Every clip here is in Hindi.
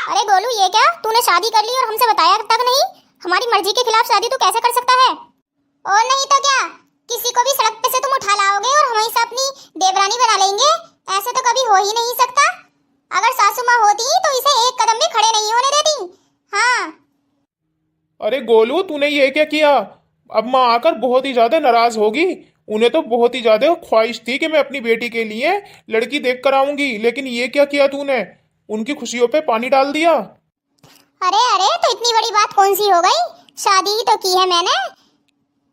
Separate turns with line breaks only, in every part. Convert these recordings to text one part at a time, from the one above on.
अरे गोलू, ये क्या, तूने शादी कर ली और हमसे बताया तक नहीं? हमारी मर्जी के खिलाफ शादी तू कैसे कर सकता है? और नहीं तो क्या, किसी को भी सड़क पे से तुम उठा लाओगे और हमें से अपनी देवरानी बना लेंगे? ऐसे तो कभी हो ही नहीं सकता। अगर सासू माँ होती तो इसे एक कदम भी खड़े नहीं होने देती। हाँ।
अरे गोलू, तूने ये क्या किया? अब माँ आकर बहुत ही ज्यादा नाराज होगी। उन्हें तो बहुत ही ज्यादा ख्वाहिश थी कि मैं अपनी बेटी के लिए लड़की देख कर आऊंगी, लेकिन ये क्या किया तूने? उनकी खुशियों पे पानी डाल दिया।
अरे अरे, तो इतनी बड़ी बात कौन सी हो गई? शादी ही तो की है मैंने,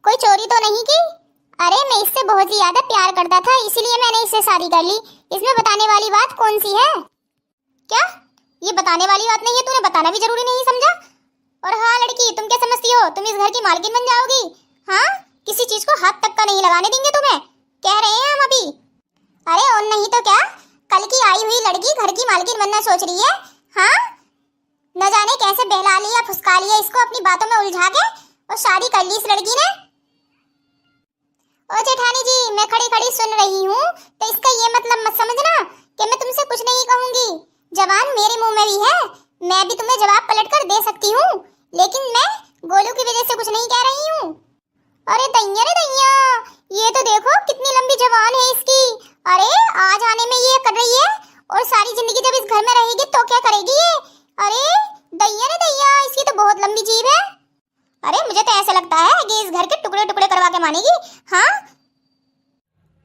कोई चोरी तो नहीं की। अरे मैं इससे बहुत ही ज्यादा प्यार करता था, इसीलिए मैंने इससे शादी कर ली। इसमें बताने वाली बात कौन सी है? क्या ये बताने वाली बात नहीं है? तूने बताना भी जरूरी नहीं समझा? और हाँ लड़की, तुम क्या समझती हो तुम इस घर की मालकिन बन जाओगी? हाँ, किसी चीज को हाथ तक का नहीं लगाने देंगे तुम्हें, कह रहे हैं हम अभी। अरे और नहीं तो क्या, कल की आई हुई लड़की घर की मालकिन बनना सोच रही है। हाँ, न जाने कैसे बहला लिया फुसका लिया इसको अपनी बातों में उलझा के, और शादी कर ली इस लड़की ने। ओ जेठानी जी, मैं खड़ी खड़ी सुन रही हूँ, तो इसका ये मतलब मत समझना कि मैं तुमसे कुछ नहीं कहूंगी। जबान मेरे मुंह में भी है, मैं भी तुम्हें जवाब पलट कर दे सकती हूँ, लेकिन मैं गोलू की वजह से कुछ नहीं कह रही हूँ। अरे दैया रे दैया, ये तो देखो कितनी लंबी जबान है इसकी। अरे आज आने में ये कर रही है, और सारी जिंदगी जब इस घर में रहेगी तो क्या करेगी ये? अरे दैया रे दैया, इसकी तो बहुत लंबी जीभ है। अरे मुझे तो ऐसा लगता है कि इस घर के टुकड़े टुकड़े करवा के मानेगी। हाँ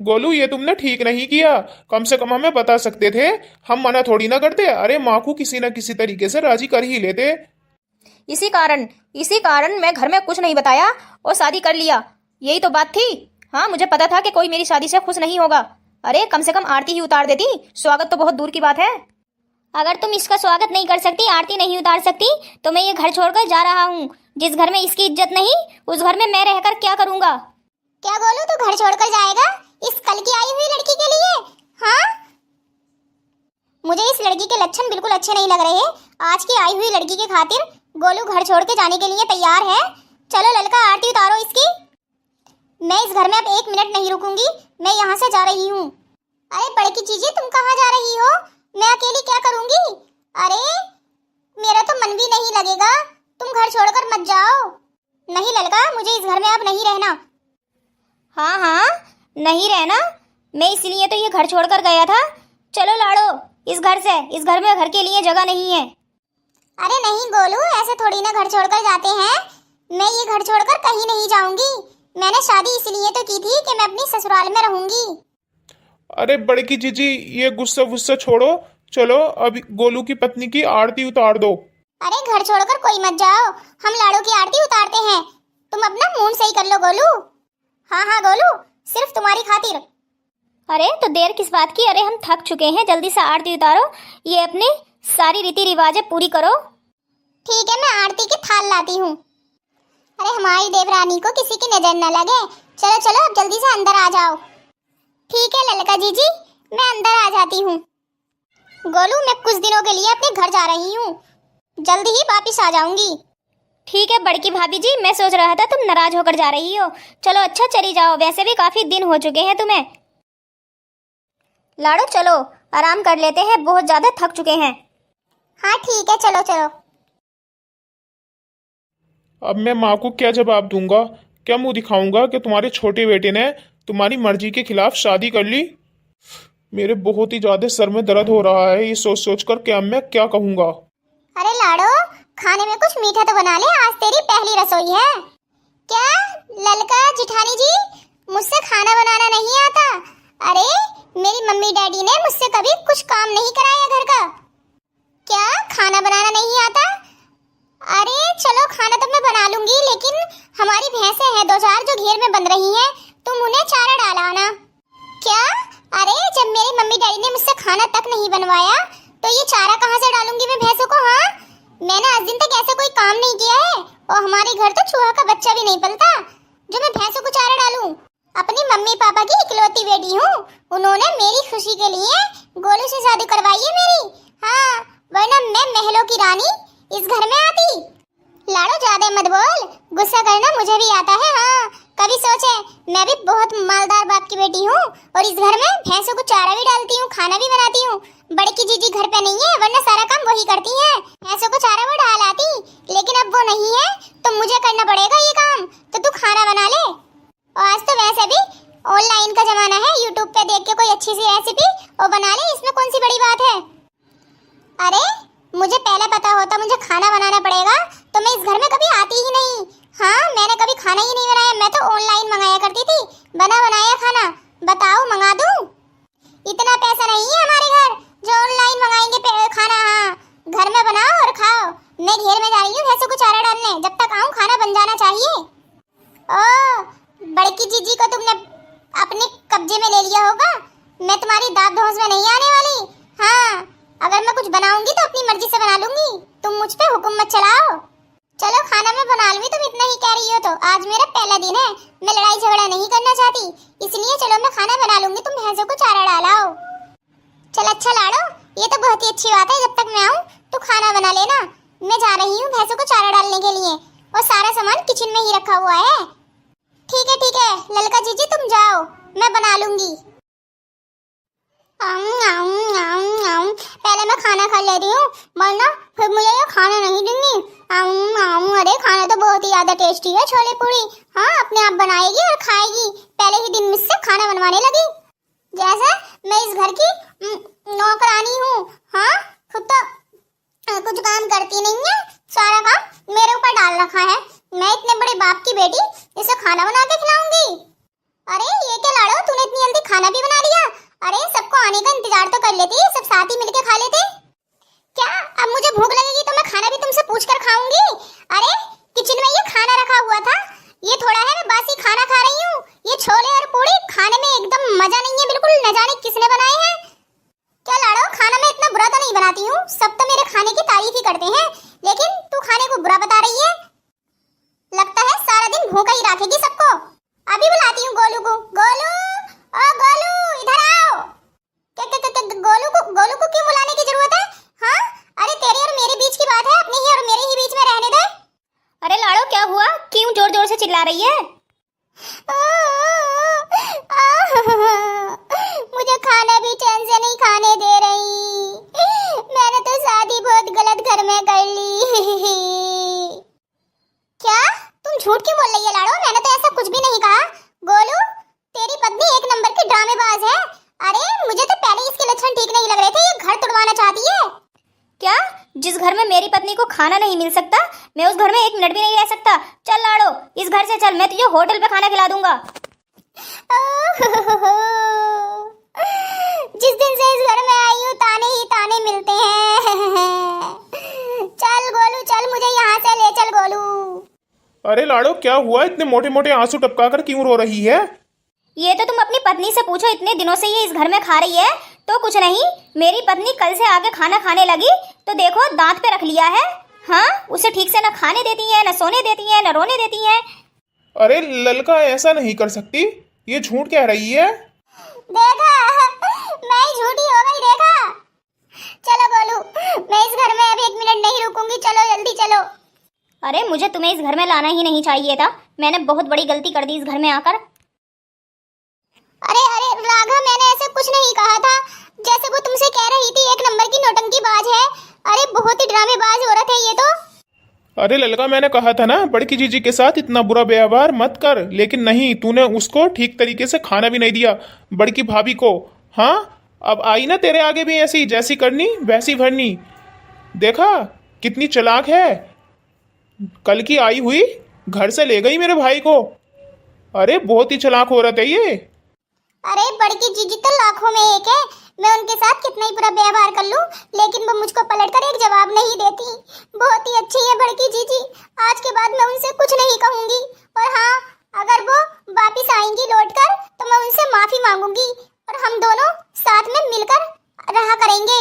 गोलू, ये तुमने ठीक नहीं किया। कम से कम हमें बता सकते थे, हम मना थोड़ी ना करते। अरे माँ को किसी न किसी तरीके से राजी कर ही लेते।
इसी कारण मैं घर में कुछ नहीं बताया और शादी कर लिया। यही तो बात थी। हाँ, मुझे पता था कि कोई मेरी शादी से खुश नहीं होगा। अरे कम से कम आरती ही उतार देती, स्वागत तो बहुत दूर की बात है।
अगर तुम इसका स्वागत नहीं कर सकती, आरती नहीं उतार सकती, तो मैं ये घर छोड़कर जा रहा हूँ। जिस घर में इसकी इज्जत नहीं, उस घर में मैं रहकर क्या करूँगा? क्या बोलूँ, तू घर छोड़कर जाएगा इस कल की आई हुई लड़की के लिए? हाँ, मुझे इस लड़की के लक्षण बिल्कुल अच्छे नहीं लग रहे। आज की आई हुई लड़की के खातिर गोलू घर छोड़ के जाने के लिए तैयार है। चलो ललका, आरती उतारो इसकी। मैं इस घर में अब एक मिनट नहीं रुकूंगी, मैं यहाँ से जा रही हूँ। अरे बड़की जीजी, तुम कहाँ जा रही हो? मैं अकेली क्या करूँगी? अरे मेरा तो मन भी नहीं लगेगा, तुम घर छोड़कर मत जाओ। नहीं ललका, मुझे इस घर में अब नहीं रहना।
हाँ, नहीं रहना? मैं इसलिए तो ये घर छोड़कर गया था। चलो लाड़ो इस घर से, इस घर में घर के लिए जगह नहीं है।
अरे नहीं गोलू, ऐसे थोड़ी ना घर छोड़कर जाते हैं। मैं ये घर छोड़कर कहीं नहीं जाऊंगी। मैंने शादी इसलिए तो की थी कि मैं अपनी ससुराल में रहूंगी।
अरे बड़की जीजी, ये गुस्सा गुस्सा छोड़ो। चलो अब गोलू की पत्नी की आरती उतार दो।
अरे घर छोड़कर कोई मत जाओ, हम लाड़ो की आरती उतारते हैं। तुम अपना मूड सही कर लो गोलू। हाँ हाँ गोलू, सिर्फ तुम्हारी खातिर।
अरे तो देर किस बात की? अरे हम थक चुके हैं, जल्दी से आरती उतारो, ये अपनी सारी रीति रिवाजें पूरी करो।
ठीक है, मैं आरती की थाल लाती हूँ। अरे हमारी देवरानी को किसी की नजर न लगे। चलो चलो, अब जल्दी से अंदर आ जाओ। ठीक है ललका जीजी, मैं अंदर आ जाती हूँ। गोलू, मैं कुछ दिनों के लिए अपने घर जा रही हूँ, जल्दी ही वापिस आ जाऊंगी।
ठीक है बड़की भाभी जी, मैं सोच रहा था तुम नाराज होकर जा रही हो। चलो अच्छा, चली जाओ, वैसे भी काफी दिन हो चुके हैं तुम्हें। लाड़ो चलो आराम कर लेते हैं, बहुत ज्यादा थक चुके हैं।
हाँ ठीक है, चलो चलो।
अब मैं माँ को क्या जवाब दूंगा? क्या मुंह दिखाऊंगा कि तुम्हारे छोटे बेटे ने तुम्हारी मर्जी के खिलाफ शादी कर ली? मेरे बहुत ही ज्यादा सर में दर्द हो रहा है ये सोच सोच कर कि अब मैं क्या कहूंगा।
अरे लाड़ो, खाने में कुछ मीठा तो बना ले, आज तेरी पहली रसोई है। क्या ललका जिठानी जी, मुझसे खाना बनाना नहीं आता? अरे मेरी मम्मी डैडी ने मुझसे कभी कुछ काम नहीं कराया घर का। क्या खाना बनाना नहीं आता? अरे चलो, खाना तो मैं बना लूंगी, लेकिन हमारी भैंसें हैं दो चार जो घेर में बंध रही हैं, तुम उन्हें चारा डालाना। क्या? अरे जब मेरी मम्मी डैडी ने मुझसे खाना तक नहीं बनवाया, तो ये चारा कहाँ से डालूंगी मैं भैंसों को? हाँ, मैंने आज दिन तक ऐसा कोई काम नहीं किया है, और हमारे घर तो चूहा का बच्चा भी नहीं पलता जो मैं भैंसों को चारा डालूं। अपनी मम्मी पापा की इकलौती बेटी हूँ, उन्होंने मेरी खुशी के लिए गोलू से शादी करवाई है मेरी। हाँ, वरना मैं महलों की रानी इस घर में आती। लाड़ो ज्यादा मत बोल, गुस्सा करना मुझे भी आता है। हाँ, कभी सोचे मैं भी बहुत मालदार बाप की बेटी हूँ और इस घर में भैंसों को चारा भी डालती हूँ, खाना भी बनाती हूँ। बड़ी की जीजी घर पे नहीं है, वरना सारा काम वही करती है। भैंसों को चारा वो डाल आती, लेकिन अब वो नहीं है तो मुझे करना पड़ेगा ये काम। तो तू खाना बना ले। और आज तो वैसे भी ऑनलाइन का जमाना है, यूट्यूब पे देख के कोई अच्छी सी रेसिपी और बना ले, इसमें कौन सी बड़ी बात है। अरे मुझे पहले पता होता मुझे खाना बनाना पड़ेगा तो मैं इस घर में कभी आती ही नहीं। हाँ, मैंने कभी खाना ही नहीं बनाया, मैं तो ऑनलाइन मंगाया करती थी बना बनाया खाना। बताओ मंगा दूं? इतना पैसा नहीं है हमारे घर जो ऑनलाइन मंगाएंगे खाना। हाँ, घर में बनाओ और खाओ। मैं घेर में जा रही हूँ भैंसों को चारा डालने, जब तक आऊँ खाना बन जाना चाहिए। ओ, बड़की जीजी को तुमने अपने कब्जे में ले लिया होगा। मैं तुम्हारी दाद धौंस में नहीं आने वाली। हाँ, अगर मैं कुछ बनाऊंगी तो अपनी मर्जी से बना लूंगी, तुम मुझ पे हुक्म मत चलाओ। चलो खाना मैं बना लूंगी, तुम इतना ही कह रही हो तो। आज मेरा पहला दिन है, मैं लड़ाई झगड़ा नहीं करना चाहती, इसलिए चलो मैं खाना बना लूंगी, तुम भैंसों को चारा डालाओ। चल अच्छा लाडो, ये तो बहुत ही अच्छी बात है। जब तक मैं आऊँ तो खाना बना लेना। मैं जा रही हूँ भैंसों को चारा डालने के लिए और सारा सामान किचन में ही रखा हुआ है। ठीक है, ललका जीजी तुम जाओ, मैं बना लूंगी। पहले मैं खाना खा ले रही हूँ, वरना फिर मुझे ये खाना नहीं देंगी। अरे खाना तो बहुत ही ज्यादा टेस्टी है, छोले पूरी। हाँ, अपने आप बनाएगी और खाएगी। पहले ही दिन मुझसे खाना बनवाने लगी, जैसे मैं इस घर की नौकरानी हूँ। हाँ, खुद तो कुछ काम करती नहीं है, सारा काम मेरे ऊपर डाल रखा है। मैं इतने बड़े बाप की बेटी, इसे खाना बना के खिलाऊंगी। अरे ये क्या लाडो, तूने इतनी जल्दी खाना भी बना लिया? अरे सबको आने का इंतजार तो कर लेती, सब साथ ही मिलके खा लेते। क्या अब मुझे भूख लगेगी तो मैं खाना भी तुमसे पूछकर खाऊंगी? अरे किचन में ये खाना रखा हुआ था, ये थोड़ा है मैं बासी खाना खा रही हूँ। ये छोले और पूरी खाने में एकदम मजा नहीं है बिल्कुल, न जाने किसने बनाए हैं। क्या लाडो, खाना मैं इतना बुरा तो नहीं बनाती हूँ, सब तो मेरे खाने की तारीफ ही करते हैं, लेकिन तू खाने को बुरा बता रही है। लगता है सारा दिन भूखा ही रखेगी सबको। अभी बुलाती हूँ गोलू को। गोलू, ओ गोलू इधर आओ। गोलू को क्यों बुलाने की जरूरत है? हाँ, अरे तेरे और मेरे बीच की बात है, अपने ही और मेरे ही बीच में रहने दे।
अरे लाडो क्या हुआ, क्यों जोर जोर से चिल्ला रही है?
मुझे खाना भी चैन से नहीं खाने दे रही। मैंने तो शादी बहुत गलत घर में कर ली। क्या तुम झूठ क्यों बोल रही है लाडो? मैंने तो ऐसा कुछ भी नहीं कहा। गोलू, तेरी पत्नी एक नंबर की ड्रामेबाज है। अरे मुझे तो पहले इसके लक्षण ठीक नहीं लग रहे थे, ये घर तुड़वाना चाहती है।
क्या? जिस घर में मेरी पत्नी को खाना नहीं मिल सकता, मैं उस घर में एक मिनट भी नहीं रह सकता। चल लाडो, इस घर से चल, मैं तुझे होटल पे खाना खिला दूंगा।
जिस दिन से इस घर में आई हूँ ताने ही ताने मिलते हैं। चल गोलू चल, मुझे यहाँ से ले चल गोलू।
अरे लाडो क्या हुआ, इतने मोटे मोटे आंसू टपका कर क्यों रो रही है?
ये तो तुम अपनी पत्नी से पूछो, इतने दिनों से ये इस घर में खा रही है। तो कुछ नहीं, मेरी पत्नी कल से आके खाना खाने लगी तो देखो दांत पे रख लिया है। हाँ, उसे ठीक से न खाने देती है, न सोने देती है, न रोने देती है।
अरे ललका ऐसा नहीं कर सकती, ये झूठ कह रही है।
देखा, मैं झूठी हो गई। देखा, चलो गोलू, मैं इस घर में अब एक मिनट नहीं रुकूंगी, चलो जल्दी चलो।
अरे मुझे तुम्हें इस घर में लाना ही नहीं चाहिए था, मैंने बहुत बड़ी गलती कर दी इस घर में आकर।
अरे राघव, मैंने ऐसे कुछ नहीं कहा था, जैसे वो तुमसे कह रही थी एक नंबर की नौटंकीबाज है। अरे बहुत ही ड्रामेबाज औरत है ये तो।
अरे ललका, मैंने कहा था ना बड़की जीजी के साथ इतना बुरा व्यवहार मत कर, लेकिन नहीं, तूने उसको ठीक तरीके से खाना भी नहीं दिया, बड़की भाभी को। हाँ, अब आई ना तेरे आगे भी ऐसी, जैसी करनी वैसी भरनी। देखा कितनी चालाक है, कल की आई हुई घर से ले गई मेरे भाई को। अरे बहुत ही चालाक औरत है ये।
अरे बड़की जीजी तो लाखों में एक है, मैं उनके साथ कितना ही बुरा व्यवहार कर लूं, लेकिन वो मुझको पलटकर एक जवाब नहीं देती। बहुत ही अच्छी है बड़की जीजी, आज के बाद मैं उनसे कुछ नहीं कहूंगी। और हाँ, अगर वो वापिस आएंगी लौटकर तो मैं उनसे माफी मांगूंगी और हम दोनों साथ में मिलकर रहा करेंगे।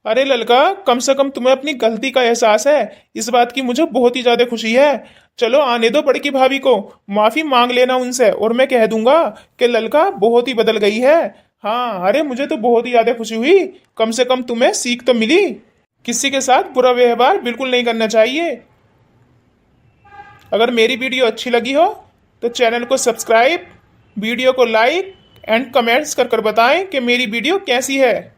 अरे ललका, कम से कम तुम्हें अपनी गलती का एहसास है, इस बात की मुझे बहुत ही ज्यादा खुशी है। चलो आने दो बड़की भाभी को, माफी मांग लेना उनसे, और मैं कह दूंगा कि ललका बहुत ही बदल गई है। हाँ, अरे मुझे तो बहुत ही ज्यादा खुशी हुई, कम से कम तुम्हें सीख तो मिली, किसी के साथ बुरा व्यवहार बिल्कुल नहीं करना चाहिए। अगर मेरी वीडियो अच्छी लगी हो तो चैनल को सब्सक्राइब, वीडियो को लाइक एंड कमेंट्स कर बताएं कि मेरी वीडियो कैसी है।